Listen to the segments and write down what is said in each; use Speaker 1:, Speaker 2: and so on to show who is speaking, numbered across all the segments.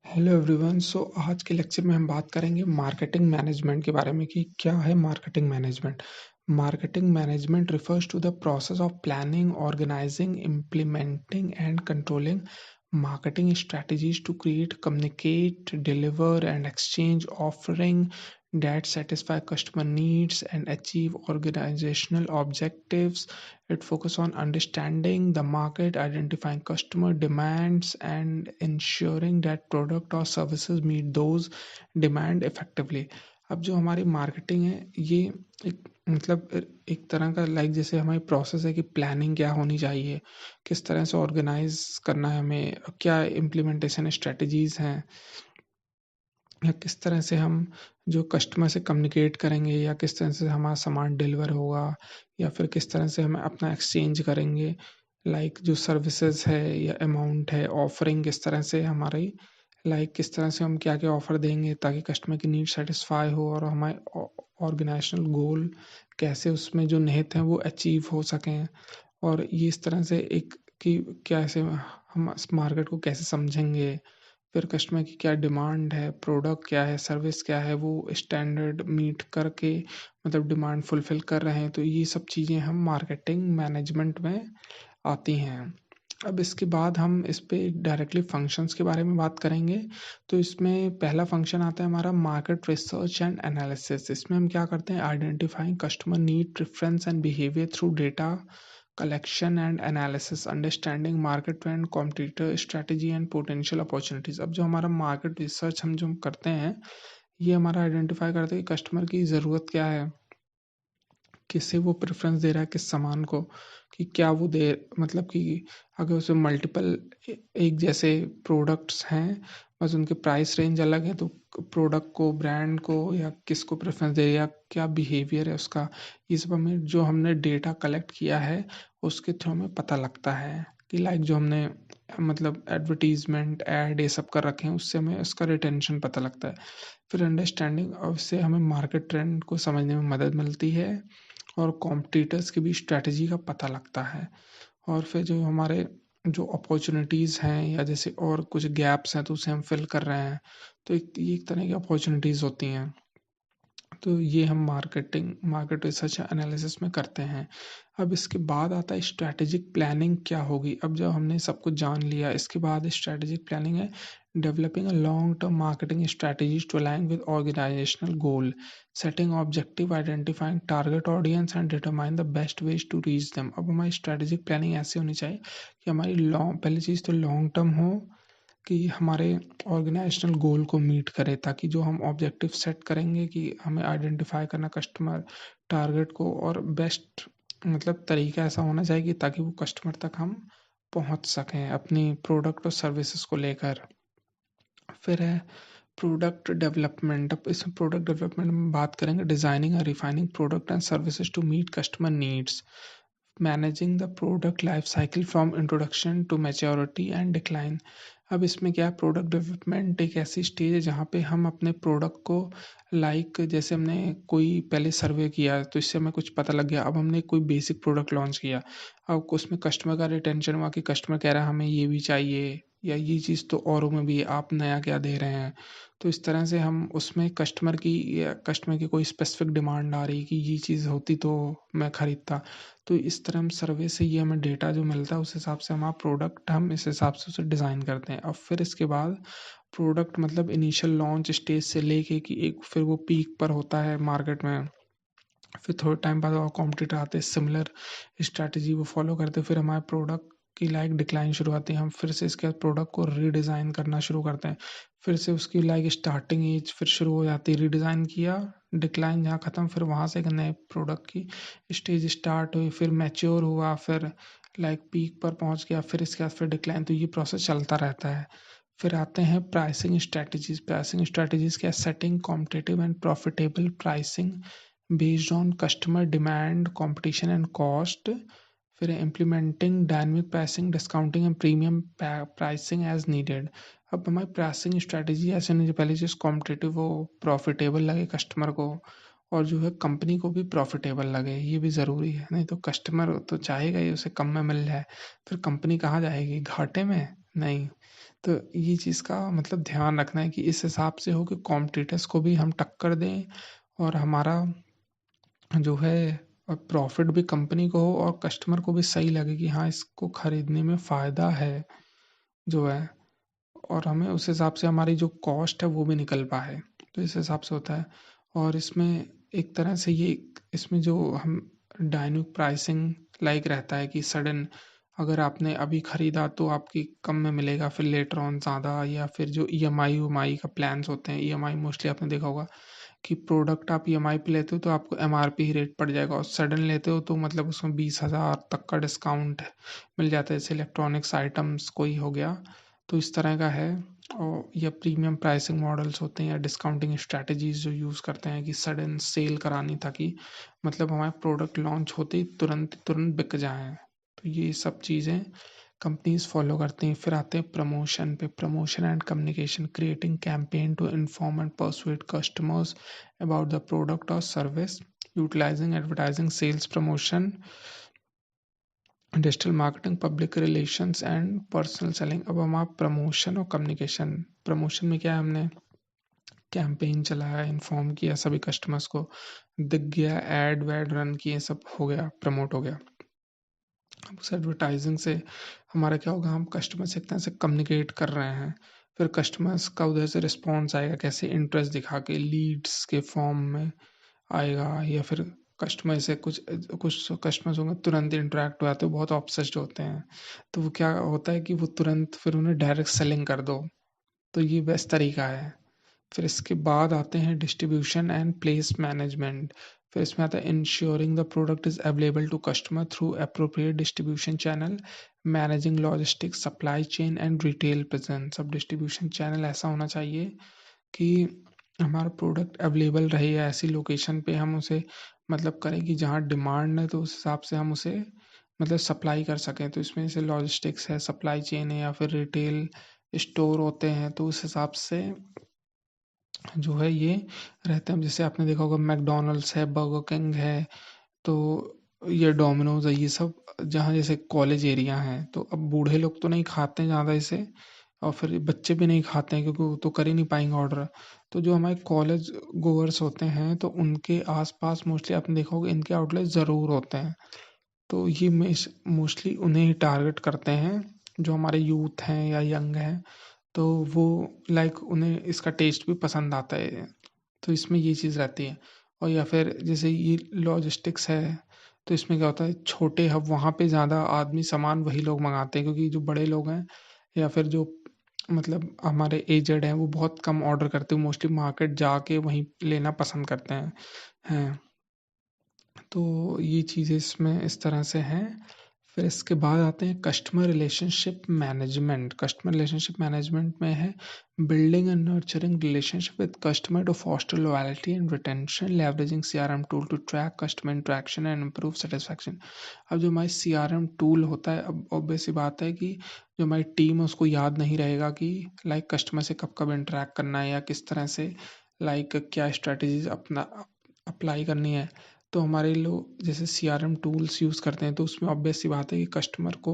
Speaker 1: Hello everyone. आज के lecture में हम बात करेंगे मार्केटिंग मैनेजमेंट के बारे में कि क्या है marketing management. Marketing management refers to the process of planning, organising, implementing and controlling marketing strategies to create, communicate, deliver, and exchange offering that satisfy customer needs and achieve organizational objectives. It focuses on understanding the market, identifying customer demands, and ensuring that product or services meet those demand effectively. अब जो हमारी marketing है ये एक मतलब एक तरह का जैसे हमारी प्रोसेस है कि प्लानिंग क्या होनी चाहिए, किस तरह से ऑर्गेनाइज करना है हमें, क्या इम्प्लीमेंटेशन स्ट्रेटजीज हैं, या किस तरह से हम जो कस्टमर से कम्युनिकेट करेंगे, या किस तरह से हमारा सामान डिलीवर होगा, या फिर किस तरह से हम अपना एक्सचेंज करेंगे। जो सर्विसेज है या अमाउंट है, ऑफरिंग किस तरह से हमारी, किस तरह से हम क्या क्या ऑफर देंगे ताकि कस्टमर की नीड सेटिस्फाई हो और हमारे ऑर्गेनाइजेशनल गोल कैसे उसमें जो निहित हैं वो अचीव हो सकें। और ये इस तरह से एक कि कैसे हम इस मार्केट को कैसे समझेंगे, फिर कस्टमर की क्या डिमांड है, प्रोडक्ट क्या है, सर्विस क्या है, वो स्टैंडर्ड मीट करके मतलब डिमांड फुलफिल कर रहे हैं। तो ये सब चीज़ें हम मार्केटिंग मैनेजमेंट में आती हैं। अब इसके बाद हम इस पे डायरेक्टली फंक्शंस के बारे में बात करेंगे। तो इसमें पहला फंक्शन आता है हमारा मार्केट रिसर्च एंड एनालिसिस। इसमें हम क्या करते हैं, identifying customer need, preference and behaviour through data collection and analysis, understanding market trend, competitor strategy and potential opportunities। अब जो हमारा मार्केट रिसर्च हम जो करते हैं, ये हमारा आइडेंटिफाई करते हैं कि कस्टमर की ज़रूरत क्या है, किसे वो प्रेफरेंस दे रहा है, किस सामान को, कि क्या वो दे मतलब कि अगर उसे मल्टीपल एक जैसे प्रोडक्ट्स हैं, बस उनके प्राइस रेंज अलग है, तो प्रोडक्ट को, ब्रांड को, या किसको प्रेफरेंस दे, या क्या बिहेवियर है उसका, ये सब हमें जो हमने डेटा कलेक्ट किया है उसके थ्रू हमें पता लगता है कि जो हमने मतलब एडवर्टीजमेंट ऐड ये सब कर रखे हैं उससे हमें उसका रिटेंशन पता लगता है। फिर अंडरस्टैंडिंग, और उससे हमें मार्केट ट्रेंड को समझने में मदद मिलती है और कॉम्पिटिटर्स की भी स्ट्रैटेजी का पता लगता है। और फिर जो हमारे जो अपॉर्चुनिटीज़ हैं या जैसे और कुछ गैप्स हैं तो उसे हम फिल कर रहे हैं, तो ये एक तरह की अपॉर्चुनिटीज़ होती हैं। तो ये हम मार्केट रिसर्च एनालिसिस में करते हैं। अब इसके बाद आता है स्ट्रैटेजिक प्लानिंग क्या होगी। अब जब हमने सब कुछ जान लिया, इसके बाद स्ट्रैटेजिक प्लानिंग है developing a long term marketing strategies to align with organisational goal, setting objective, identifying target audience and determine the best ways to reach them. अब हमारी स्ट्रैटेजिक प्लानिंग ऐसी होनी चाहिए कि हमारी लॉन्ग पहली चीज़ तो लॉन्ग टर्म हो, कि हमारे ऑर्गेनाइजेशनल गोल को मीट करे, ताकि जो हम ऑब्जेक्टिव सेट करेंगे कि हमें आइडेंटिफाई करना कस्टमर टारगेट को, और बेस्ट मतलब तरीका ऐसा होना चाहिए कि ताकि वो कस्टमर तक हम पहुंच सकें अपनी प्रोडक्ट और सर्विसेज को लेकर। फिर है प्रोडक्ट डेवलपमेंट। अब इसमें प्रोडक्ट डेवलपमेंट में बात करेंगे डिजाइनिंग और refining product and services to meet customer needs, managing the product life cycle from introduction to maturity and decline. अब इसमें क्या है, प्रोडक्ट डेवलपमेंट एक ऐसी स्टेज है जहाँ पे हम अपने प्रोडक्ट को जैसे हमने कोई पहले सर्वे किया तो इससे हमें कुछ पता लग गया, अब हमने कोई बेसिक प्रोडक्ट लॉन्च किया, अब उसमें कस्टमर का रिटेंशन हुआ कि कस्टमर कह रहा है हमें ये भी चाहिए, या ये चीज़ तो औरों में भी है, आप नया क्या दे रहे हैं। तो इस तरह से हम उसमें कस्टमर की कोई स्पेसिफिक डिमांड आ रही कि ये चीज़ होती तो मैं खरीदता। तो इस तरह हम सर्वे से ये हमें डेटा जो मिलता है उस हिसाब से हमारा प्रोडक्ट हम इस हिसाब से उसे डिज़ाइन करते हैं। और फिर इसके बाद प्रोडक्ट मतलब इनिशियल लॉन्च स्टेज से लेके कि एक फिर वो पीक पर होता है मार्केट में, फिर थोड़े टाइम बाद और कॉम्पिटिटर आते हैं सिमिलर स्ट्रैटेजी वो फॉलो करते हैं, फिर हमारे प्रोडक्ट की डिक्लाइन शुरू आती है, हम फिर से इसके बाद प्रोडक्ट को रीडिज़ाइन करना शुरू करते हैं, फिर से उसकी स्टार्टिंग एज फिर शुरू हो जाती है, रीडिज़ाइन किया, डिक्लाइन जहाँ ख़त्म, फिर वहाँ से एक नए प्रोडक्ट की स्टेज स्टार्ट हुई, फिर मैच्योर हुआ, फिर पीक पर पहुँच गया, फिर इसके बाद फिर डिक्लाइन। तो ये प्रोसेस चलता रहता है। फिर आते हैं प्राइसिंग स्ट्रैटेजीज क्या, setting competitive and profitable pricing based on customer demand, competition and cost। फिर implementing dynamic pricing, discounting and premium pricing as needed। अब हमारी प्राइसिंग स्ट्रैटेजी ऐसे नहीं, जो पहली चीज़ कॉम्पिटिटिव हो, प्रॉफिटेबल लगे कस्टमर को, और जो है कंपनी को भी प्रॉफिटेबल लगे, ये भी ज़रूरी है। नहीं तो कस्टमर तो चाहेगा ही उसे कम में मिल जाए, फिर कंपनी कहाँ जाएगी, घाटे में नहीं। तो ये चीज़ का मतलब ध्यान रखना है कि इस हिसाब से हो कि कॉम्पिटिटर्स को भी हम टक्कर दें और हमारा जो है प्रॉफिट भी कंपनी को हो और कस्टमर को भी सही लगे कि हाँ, इसको खरीदने में फ़ायदा है जो है, और हमें उस हिसाब से हमारी जो कॉस्ट है वो भी निकल पाए। तो इस हिसाब से होता है। और इसमें एक तरह से ये इसमें जो हम डायनामिक प्राइसिंग लाइक रहता है कि सडन अगर आपने अभी खरीदा तो आपकी कम में मिलेगा, फिर लेटर ऑन ज़्यादा, या फिर जो ईएमआई वीएमआई का प्लान्स होते हैं, ईएमआई मोस्टली आपने देखा होगा कि प्रोडक्ट आप ईएमआई पे लेते हो तो आपको एमआरपी ही रेट पड़ जाएगा, और सडन लेते हो तो मतलब उसमें 20,000 तक का डिस्काउंट मिल जाता है, जैसे इलेक्ट्रॉनिक्स आइटम्स कोई हो गया, तो इस तरह का है। और या प्रीमियम प्राइसिंग मॉडल्स होते हैं या डिस्काउंटिंग स्ट्रैटेजीज जो यूज़ करते हैं कि सडन सेल करानी, ताकि मतलब हमारे प्रोडक्ट लॉन्च होते ही तुरंत तुरंत बिक जाएं। तो ये सब चीज़ें कंपनीज फॉलो करती हैं। फिर आते हैं प्रमोशन पे, promotion and communication, creating campaign to inform and persuade customers about the product और service, utilising advertising, sales promotion, digital marketing, public relations and personal selling. अब हम आप प्रमोशन और कम्युनिकेशन, प्रमोशन में क्या है, हमने कैंपेन चलाया, इन्फॉर्म किया सभी कस्टमर्स को, दिख गया, एड वैड रन किए, सब हो गया, प्रमोट हो गया। अब उस एडवर्टाइजिंग से हमारा क्या होगा, हम कस्टमर से एक तरह से कम्युनिकेट कर रहे हैं, फिर कस्टमर्स का उधर से रिस्पॉन्स आएगा, कैसे इंटरेस्ट दिखा के लीड्स के फॉर्म में आएगा, या फिर कस्टमर से कुछ कुछ कस्टमर्स होंगे तुरंत इंटरेक्ट हो जाते हैं, बहुत ऑब्सेस्ड होते हैं, तो वो क्या होता है कि वो तुरंत फिर उन्हें डायरेक्ट सेलिंग कर दो, तो ये बेस्ट तरीका है। फिर इसके बाद आते हैं डिस्ट्रीब्यूशन एंड प्लेस मैनेजमेंट। फिर इसमें आता है ensuring the product is available to customer through appropriate distribution channel, managing logistics, supply chain and retail presence. अब डिस्ट्रीब्यूशन चैनल ऐसा होना चाहिए कि हमारा प्रोडक्ट अवेलेबल रहे, या ऐसी लोकेशन पे हम उसे मतलब करें कि जहाँ डिमांड है तो उस हिसाब से हम उसे मतलब सप्लाई कर सकें। तो इसमें जैसे लॉजिस्टिक्स है, सप्लाई चेन है, या फिर रिटेल स्टोर होते हैं, तो उस हिसाब से जो है ये रहते हैं। जैसे आपने देखा होगा मैकडॉनल्ड्स है, बर्गर किंग है, तो ये डोमिनोज है, ये सब जहाँ जैसे कॉलेज एरिया हैं, तो अब बूढ़े लोग तो नहीं खाते हैं ज़्यादा इसे, और फिर बच्चे भी नहीं खाते हैं क्योंकि वो तो कर ही नहीं पाएंगे ऑर्डर। तो जो हमारे कॉलेज गोअर्स होते हैं तो उनके आसपास मोस्टली आपने देखा होगा इनके आउटलेट ज़रूर होते हैं, तो ये मोस्टली उन्हें ही टारगेट करते हैं, जो हमारे यूथ हैं या यंग हैं, तो वो लाइक उन्हें इसका टेस्ट भी पसंद आता है, तो इसमें ये चीज़ रहती है। और या फिर जैसे ये लॉजिस्टिक्स है, तो इसमें क्या होता है, छोटे हब वहाँ पे ज़्यादा आदमी सामान वही लोग मंगाते हैं, क्योंकि जो बड़े लोग हैं या फिर जो मतलब हमारे एजेड हैं वो बहुत कम ऑर्डर करते हैं, मोस्टली मार्केट जाके वहीं लेना पसंद करते हैं। तो ये चीज़ें इसमें इस तरह से हैं। फिर इसके बाद आते हैं customer relationship management. Customer relationship management में है building and nurturing relationship with customer to foster loyalty and retention, leveraging CRM tool to track customer interaction and improve satisfaction. अब जो हमारी सीआरएम टूल होता है, अब ऑब्वियस सी बात है कि जो हमारी टीम है उसको याद नहीं रहेगा कि लाइक कस्टमर से कब कब इंटरेक्ट करना है, या किस तरह से लाइक क्या स्ट्रैटेजीज अपना अप्लाई करनी है। तो हमारे लोग जैसे सीआरएम टूल्स यूज़ करते हैं, तो उसमें ऑब्वियस सी बात है कि कस्टमर को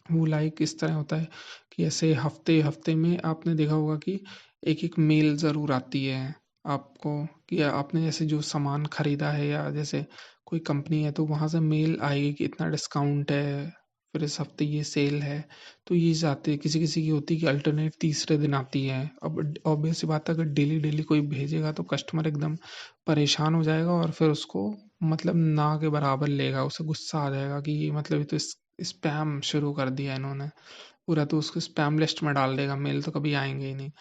Speaker 1: वो लाइक इस तरह होता है कि ऐसे हफ्ते हफ्ते में आपने देखा होगा कि एक एक मेल ज़रूर आती है आपको, कि आपने जैसे जो सामान खरीदा है, या जैसे कोई कंपनी है तो वहाँ से मेल आएगी कि इतना डिस्काउंट है, फिर इस हफ्ते ये सेल है। तो ये चीज़ आती है, किसी किसी की होती है कि अल्टरनेट तीसरे दिन आती है। अब ऑब्वियस सी बात है, अगर डेली डेली कोई भेजेगा तो कस्टमर एकदम परेशान हो जाएगा, और फिर उसको मतलब ना के बराबर लेगा, उसे गुस्सा आ जाएगा कि ये मतलब ये तो स्पैम शुरू कर दिया इन्होंने पूरा, तो उसको स्पैम लिस्ट में डाल देगा, मेल तो कभी आएंगे ही नहीं।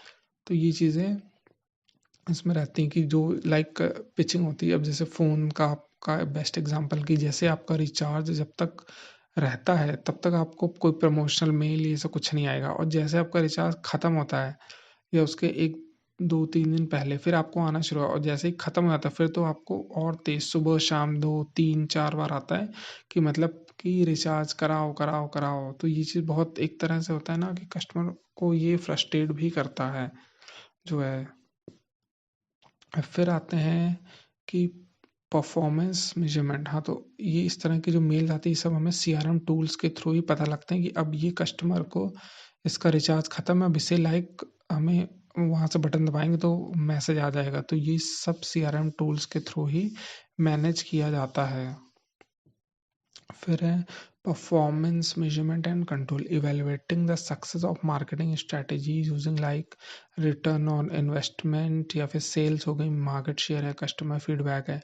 Speaker 1: तो ये चीज़ें इसमें रहती हैं कि जो लाइक पिचिंग होती है। अब जैसे फ़ोन का आपका बेस्ट एग्जांपल कि जैसे आपका रिचार्ज जब तक रहता है तब तक आपको कोई प्रमोशनल मेल ये सब कुछ नहीं आएगा, और जैसे आपका रिचार्ज ख़त्म होता है या उसके 1-2-3 दिन पहले फिर आपको आना शुरू हुआ, और जैसे ही ख़त्म हो जाता है फिर तो आपको और तेज़ सुबह शाम 2-3-4 बार आता है कि मतलब कि रिचार्ज कराओ कराओ कराओ। तो ये चीज़ बहुत एक तरह से होता है ना कि कस्टमर को ये फ्रस्ट्रेट भी करता है जो है। फिर आते हैं कि परफॉर्मेंस मेजरमेंट। हाँ, तो ये इस तरह की जो मेल आती है, ये सब हमें सीआरएम टूल्स के थ्रू ही पता लगते हैं कि अब ये कस्टमर को इसका रिचार्ज खत्म है, अब इसे लाइक हमें वहाँ से बटन दबाएँगे तो मैसेज आ जाएगा। तो ये सब सीआरएम टूल्स के थ्रू ही मैनेज किया जाता है। फिर है performance measurement and control, evaluating the success of marketing strategies using like return on investment, या फिर सेल्स हो गई, मार्केट शेयर है, कस्टमर फीडबैक है,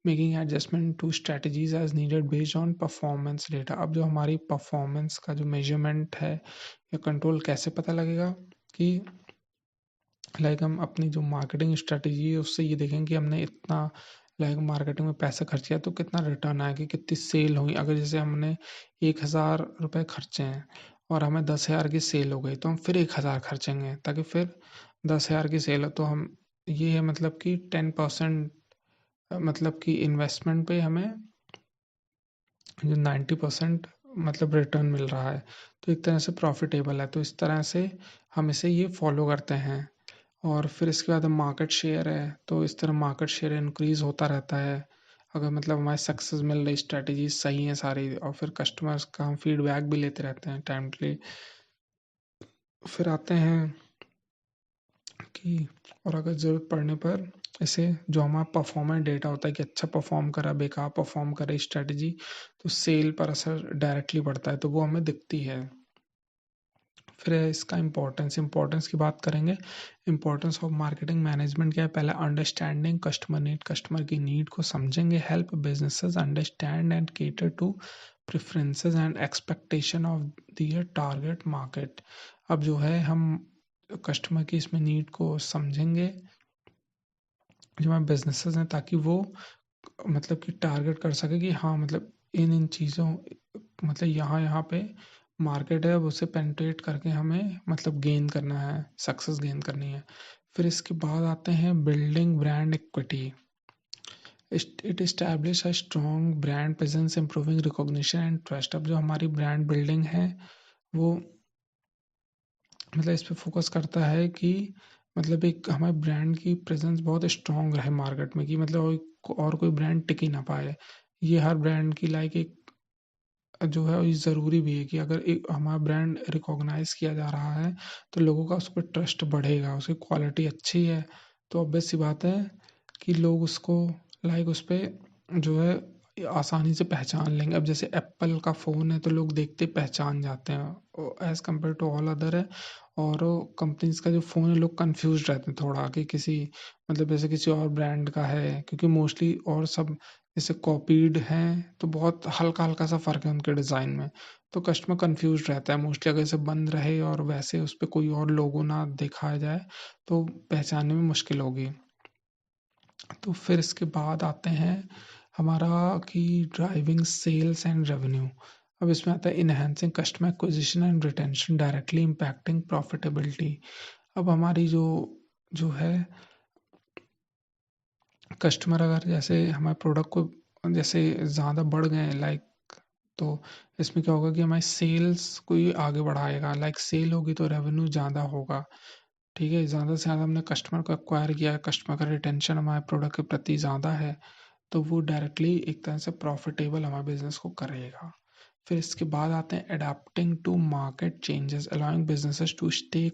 Speaker 1: making adjustment to strategies as needed based on performance data. अब जो हमारी परफॉर्मेंस का जो मेजरमेंट है या कंट्रोल कैसे पता लगेगा कि लाइक हम अपनी जो मार्केटिंग स्ट्रैटेजी है उससे ये देखेंगे कि हमने इतना लाइक मार्केटिंग में पैसा खर्च किया तो कितना रिटर्न आया, कि कितनी सेल हुई। अगर जैसे हमने 1,000 रुपये खर्चे हैं और हमें 10,000 की सेल हो गई तो हम फिर 1,000 खर्चेंगे ताकि फिर 10,000 की सेल हो। तो हम ये है मतलब कि 10% मतलब कि इन्वेस्टमेंट पे हमें जो 90% मतलब रिटर्न मिल रहा है, तो एक तरह से प्रॉफिटेबल है। तो इस तरह से हम इसे ये फॉलो करते हैं। और फिर इसके बाद मार्केट शेयर है, तो इस तरह मार्केट शेयर इंक्रीज होता रहता है अगर मतलब हमारी सक्सेस मिल रही, स्ट्रेटजी सही है सारी, और फिर कस्टमर्स का हम फीडबैक भी लेते रहते हैं टाइमली। फिर आते हैं कि और अगर ज़रूरत पड़ने पर इसे जो हमारा परफॉर्मेंस डेटा होता है कि अच्छा परफॉर्म करा, बेकार परफॉर्म करे स्ट्रेटजी, तो सेल पर असर डायरेक्टली पड़ता है, तो वो हमें दिखती है। फिर है इसका इम्पोर्टेंस की बात करेंगे। इम्पोर्टेंस ऑफ मार्केटिंग मैनेजमेंट क्या है? पहला अंडरस्टैंडिंग कस्टमर नीड, कस्टमर की नीड को समझेंगे। Help businesses understand and cater to preferences and expectation of their target market. अब जो है हम कस्टमर की इसमें नीड को समझेंगे जो हमारे बिजनेसेस हैं, ताकि वो मतलब कि टारगेट कर सके कि हाँ मतलब इन चीज़ों मतलब यहाँ यहाँ पे मार्केट है, अब उसे पेनिट्रेट करके हमें मतलब गेन करना है, सक्सेस गेन करनी है। फिर इसके बाद आते हैं building brand equity. It establish a strong brand presence, improving recognition and trust. अब जो हमारी ब्रांड बिल्डिंग है वो मतलब इस पे फोकस करता है कि मतलब एक हमारे ब्रांड की प्रेजेंस बहुत स्ट्रांग रहे मार्केट में, कि मतलब और कोई ब्रांड टिक ही ना पाए। ये हर ब्रांड की लाइक एक जो है ये ज़रूरी भी है कि अगर एक हमारा ब्रांड रिकॉग्नाइज किया जा रहा है तो लोगों का उस पर ट्रस्ट बढ़ेगा, उसकी क्वालिटी अच्छी है तो ऑब्वियस सी बात है कि लोग उसको लाइक उस पर जो है आसानी से पहचान लेंगे। अब जैसे एप्पल का फ़ोन है तो लोग देखते पहचान जाते हैं as compare to all other है। और कंपनीज का जो फ़ोन है लोग कंफ्यूज रहते हैं थोड़ा कि किसी मतलब जैसे किसी और ब्रांड का है, क्योंकि मोस्टली और सब जैसे कॉपीड हैं तो बहुत हल्का हल्का सा फ़र्क है उनके डिज़ाइन में। तो कस्टमर कंफ्यूज रहता है मोस्टली, अगर इसे बंद रहे और वैसे उस पर कोई और लोगो ना दिखाया जाए तो पहचानने में मुश्किल होगी। तो फिर इसके बाद आते हैं हमारा कि ड्राइविंग सेल्स एंड रेवेन्यू। अब इसमें आता है enhancing customer acquisition and retention directly impacting profitability. अब हमारी जो जो है कस्टमर अगर जैसे हमारे प्रोडक्ट को जैसे ज़्यादा बढ़ गए लाइक, तो इसमें क्या होगा कि हमारी सेल्स को ही आगे बढ़ाएगा। लाइक सेल होगी तो रेवेन्यू ज़्यादा होगा। ठीक है, ज़्यादा से ज़्यादा हमने कस्टमर को एक्वायर किया है, कस्टमर का रिटेंशन हमारे प्रोडक्ट के प्रति ज़्यादा है, तो वो डायरेक्टली एक तरह से प्रॉफिटेबल हमारे बिजनेस को करेगा। फिर इसके बाद आते हैं adapting to market changes, allowing businesses to stay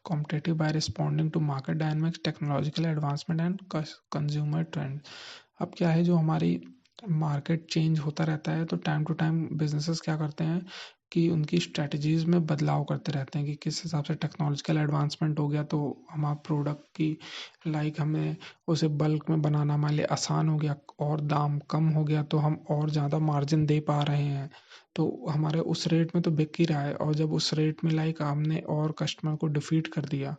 Speaker 1: competitive by responding to market dynamics, technological advancement and consumer trend। अब क्या है जो हमारी मार्केट चेंज होता रहता है तो टाइम टू टाइम बिजनेसेस क्या करते हैं कि उनकी स्ट्रेटजीज में बदलाव करते रहते हैं कि किस हिसाब से टेक्नोलॉजिकल एडवांसमेंट हो गया तो हमारा प्रोडक्ट की लाइक हमें उसे बल्क में बनाना हमारे लिए आसान हो गया और दाम कम हो गया तो हम और ज़्यादा मार्जिन दे पा रहे हैं। तो हमारे उस रेट में तो बिक ही रहा है, और जब उस रेट में लाइक हमने और कस्टमर को डिफीट कर दिया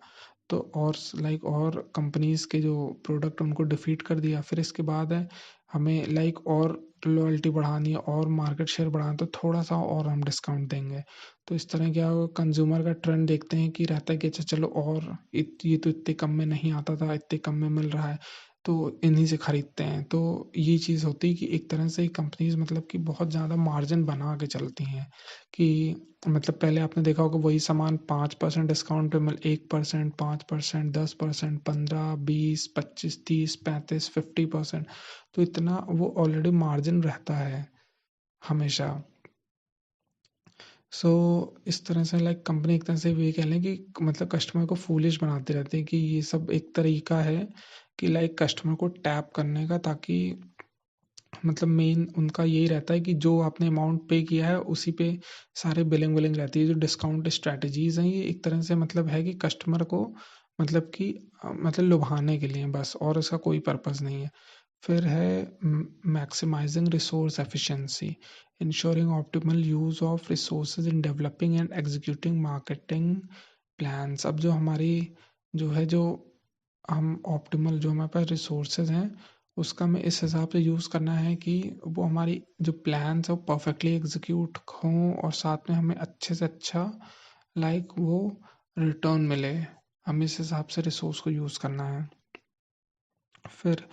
Speaker 1: तो और लाइक और कंपनीज के जो प्रोडक्ट उनको डिफीट कर दिया, फिर इसके बाद है हमें लाइक और लॉयल्टी बढ़ानी है और मार्केट शेयर बढ़ाना तो थोड़ा सा और हम डिस्काउंट देंगे। तो इस तरह क्या होगा, कंज्यूमर का ट्रेंड देखते हैं कि रहता है कि अच्छा चलो और ये तो इतने कम में नहीं आता था, इतने कम में मिल रहा है तो इन्हीं से खरीदते हैं। तो ये चीज़ होती है कि एक तरह से कंपनीज मतलब कि बहुत ज़्यादा मार्जिन बना के चलती हैं कि मतलब पहले आपने देखा होगा वही सामान 5% डिस्काउंट पे मिल 1%, 5%, 10%, 15, 20, 25, 30, 35, 50%। तो इतना वो ऑलरेडी मार्जिन रहता है हमेशा। सो इस तरह से लाइक कंपनी एक तरह से ये कह लें कि मतलब कस्टमर को फूलिश बनाते रहते हैं कि ये सब एक तरीका है कि लाइक कस्टमर को टैप करने का, ताकि मतलब मेन उनका यही रहता है कि जो आपने अमाउंट पे किया है उसी पे सारे बिलिंग विलिंग रहती है। जो डिस्काउंट स्ट्रैटेजीज हैं ये एक तरह से मतलब है कि कस्टमर को मतलब कि मतलब लुभाने के लिए बस, और इसका कोई पर्पस नहीं है। फिर है maximising resource efficiency, ensuring optimal use of resources in developing and executing marketing plans. अब जो हमारी जो है जो हम ऑप्टिमल जो हमारे पास रिसोर्सेज हैं उसका हमें इस हिसाब से यूज़ करना है कि वो हमारी जो प्लान्स है वो परफेक्टली एग्जीक्यूट हों और साथ में हमें अच्छे से अच्छा लाइक वो रिटर्न मिले। हमें इस हिसाब से रिसोर्स को यूज़ करना है। फिर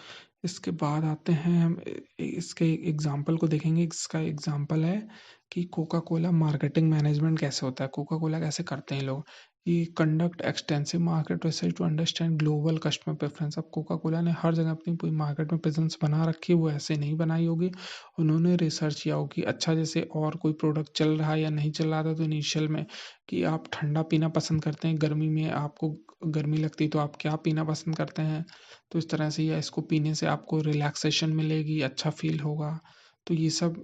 Speaker 1: इसके बाद आते हैं हम इसके एग्जाम्पल को देखेंगे। इसका एग्जाम्पल है कि कोका कोला मार्केटिंग मैनेजमेंट कैसे होता है, कोका कोला कैसे करते हैं लोग। कि conduct extensive market research to understand global customer preference. अब कोका कोला ने हर जगह अपनी पूरी मार्केट में प्रेजेंस बना रखी है, वो ऐसे नहीं बनाई होगी। उन्होंने रिसर्च किया होगी अच्छा जैसे और कोई प्रोडक्ट चल रहा है या नहीं चल रहा था तो इनिशियल में कि आप ठंडा पीना पसंद करते हैं, गर्मी में आपको गर्मी लगती तो आप क्या पीना पसंद करते हैं, तो इस तरह से या इसको पीने से आपको रिलैक्सेशन मिलेगी, अच्छा फील होगा। तो ये सब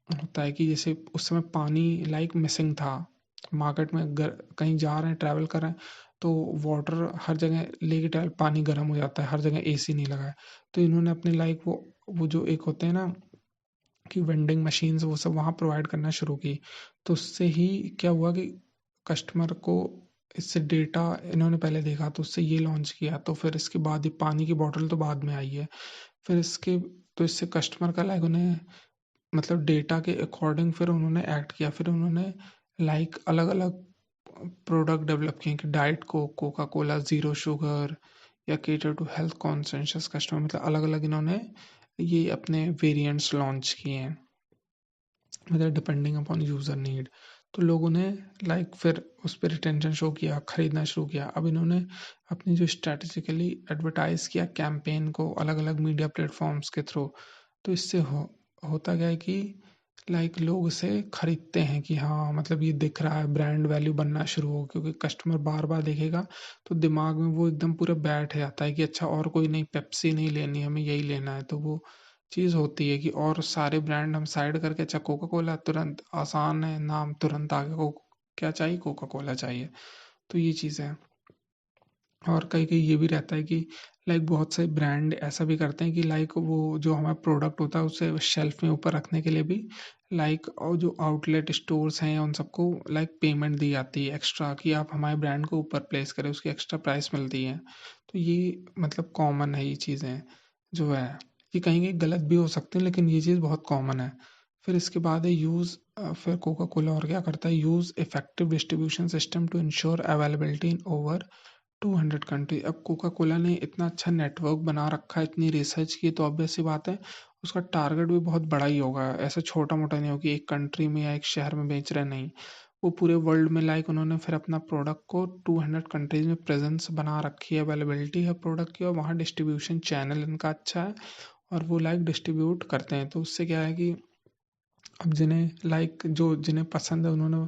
Speaker 1: होता है कि जैसे उस समय पानी लाइक मिसिंग था मार्केट में, कहीं जा रहे हैं ट्रैवल कर रहे हैं तो वाटर हर जगह लेके ट्रैवल, पानी गर्म हो जाता है, हर जगह एसी नहीं लगा है। तो इन्होंने अपने लाइक वो जो एक होते हैं ना कि वेंडिंग मशीन्स वो सब वहाँ प्रोवाइड करना शुरू की। तो उससे ही क्या हुआ कि कस्टमर को इससे डेटा इन्होंने पहले देखा तो उससे ये लॉन्च किया, तो फिर इसके बाद ही पानी की बॉटल तो बाद में आई है। फिर इसके तो इससे कस्टमर का लाइक उन्हें मतलब डेटा के अकॉर्डिंग फिर उन्होंने एक्ट किया। फिर उन्होंने लाइक अलग अलग प्रोडक्ट डेवलप किए कि diet coca cola zero sugar या cater to health conscious customer, मतलब अलग अलग इन्होंने ये अपने वेरिएंट्स लॉन्च किए हैं मतलब डिपेंडिंग अपॉन यूज़र नीड। तो लोगों ने लाइक फिर उस पर रिटेंशन शो किया, खरीदना शुरू किया। अब इन्होंने अपनी जो स्ट्रैटेजिकली एडवर्टाइज किया कैंपेन को अलग अलग मीडिया प्लेटफॉर्म्स के थ्रू, तो इससे होता क्या है कि लाइक लोग इसे खरीदते हैं कि हाँ मतलब ये दिख रहा है, ब्रांड वैल्यू बनना शुरू हो, क्योंकि कस्टमर बार बार देखेगा तो दिमाग में वो एकदम पूरा बैठ जाता है कि अच्छा और कोई नहीं, पेप्सी नहीं लेनी, हमें यही लेना है। तो वो चीज़ होती है कि और सारे ब्रांड हम साइड करके अच्छा कोका कोला तुरंत आसान है नाम, तुरंत आगे को क्या चाहिए, कोका कोला चाहिए। तो ये चीज़ है। और कहीं कहीं ये भी रहता है कि लाइक बहुत से ब्रांड ऐसा भी करते हैं कि लाइक वो जो हमारा प्रोडक्ट होता है उसे शेल्फ में ऊपर रखने के लिए भी लाइक और जो आउटलेट स्टोर्स हैं उन सबको लाइक पेमेंट दी जाती है एक्स्ट्रा कि आप हमारे ब्रांड को ऊपर प्लेस करें, उसकी एक्स्ट्रा प्राइस मिलती है। तो ये मतलब कॉमन है ये चीज़ें जो है। ये कहीं कहीं गलत भी हो सकते हैं लेकिन ये चीज़ बहुत कॉमन है। फिर इसके बाद है यूज़। फिर कोका कोला और क्या करता है, use effective distribution system to ensure availability in over 200 country. अब कोका कोला ने इतना अच्छा नेटवर्क बना रखा है, इतनी रिसर्च की, तो ऑब्वियस सी बात है उसका टारगेट भी बहुत बड़ा ही होगा, ऐसा छोटा मोटा नहीं होगा कि एक कंट्री में या एक शहर में बेच रहे, नहीं। वो पूरे वर्ल्ड में लाइक उन्होंने फिर अपना प्रोडक्ट को 200 कंट्रीज में प्रेजेंस बना रखी है, अवेलेबिलिटी है प्रोडक्ट की, और वहाँ डिस्ट्रीब्यूशन चैनल इनका अच्छा है और वो लाइक डिस्ट्रीब्यूट करते हैं। तो उससे क्या है कि अब जिन्हें लाइक जो जिन्हें पसंद है उन्होंने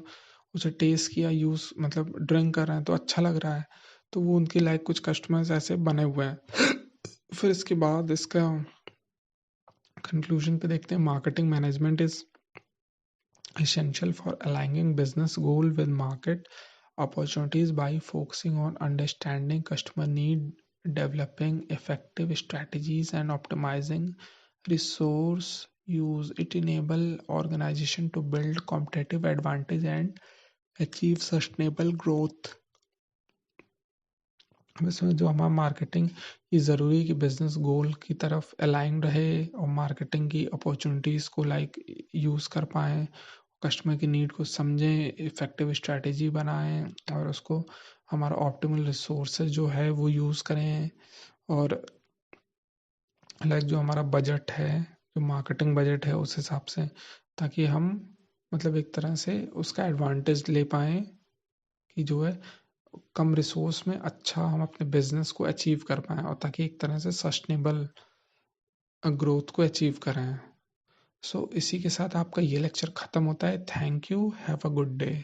Speaker 1: उसे टेस्ट किया, यूज़ मतलब ड्रिंक कर रहे हैं तो अच्छा लग रहा है, तो वो उनकी लाइक कुछ कस्टमर्स ऐसे बने हुए हैं। फिर इसके बाद इसका कंक्लूजन पे देखते हैं। Marketing management is essential for aligning business goal with market opportunities by focusing on understanding customer need, developing effective strategies and optimizing resource use. It enable organization to build competitive advantage and achieve sustainable growth। अब इसमें जो हमारा marketing ये ज़रूरी है कि business गोल की तरफ अलाइन रहे और मार्केटिंग की अपॉर्चुनिटीज़ को लाइक यूज़ कर पाएँ, कस्टमर की नीड को समझें, इफ़ेक्टिव स्ट्रैटेजी बनाएँ और उसको हमारा ऑप्टिमल रिसोर्सेज जो है वो यूज़ करें। और लाइक जो हमारा बजट है, जो मार्केटिंग बजट है उस हिसाब से, ताकि हम मतलब एक तरह से उसका एडवांटेज ले पाएँ कि जो है कम रिसोर्स में अच्छा हम अपने बिजनेस को अचीव कर पाएँ और ताकि एक तरह से सस्टेनेबल ग्रोथ को अचीव करें। सो इसी के साथ आपका ये लेक्चर खत्म होता है। Thank you, have a good day.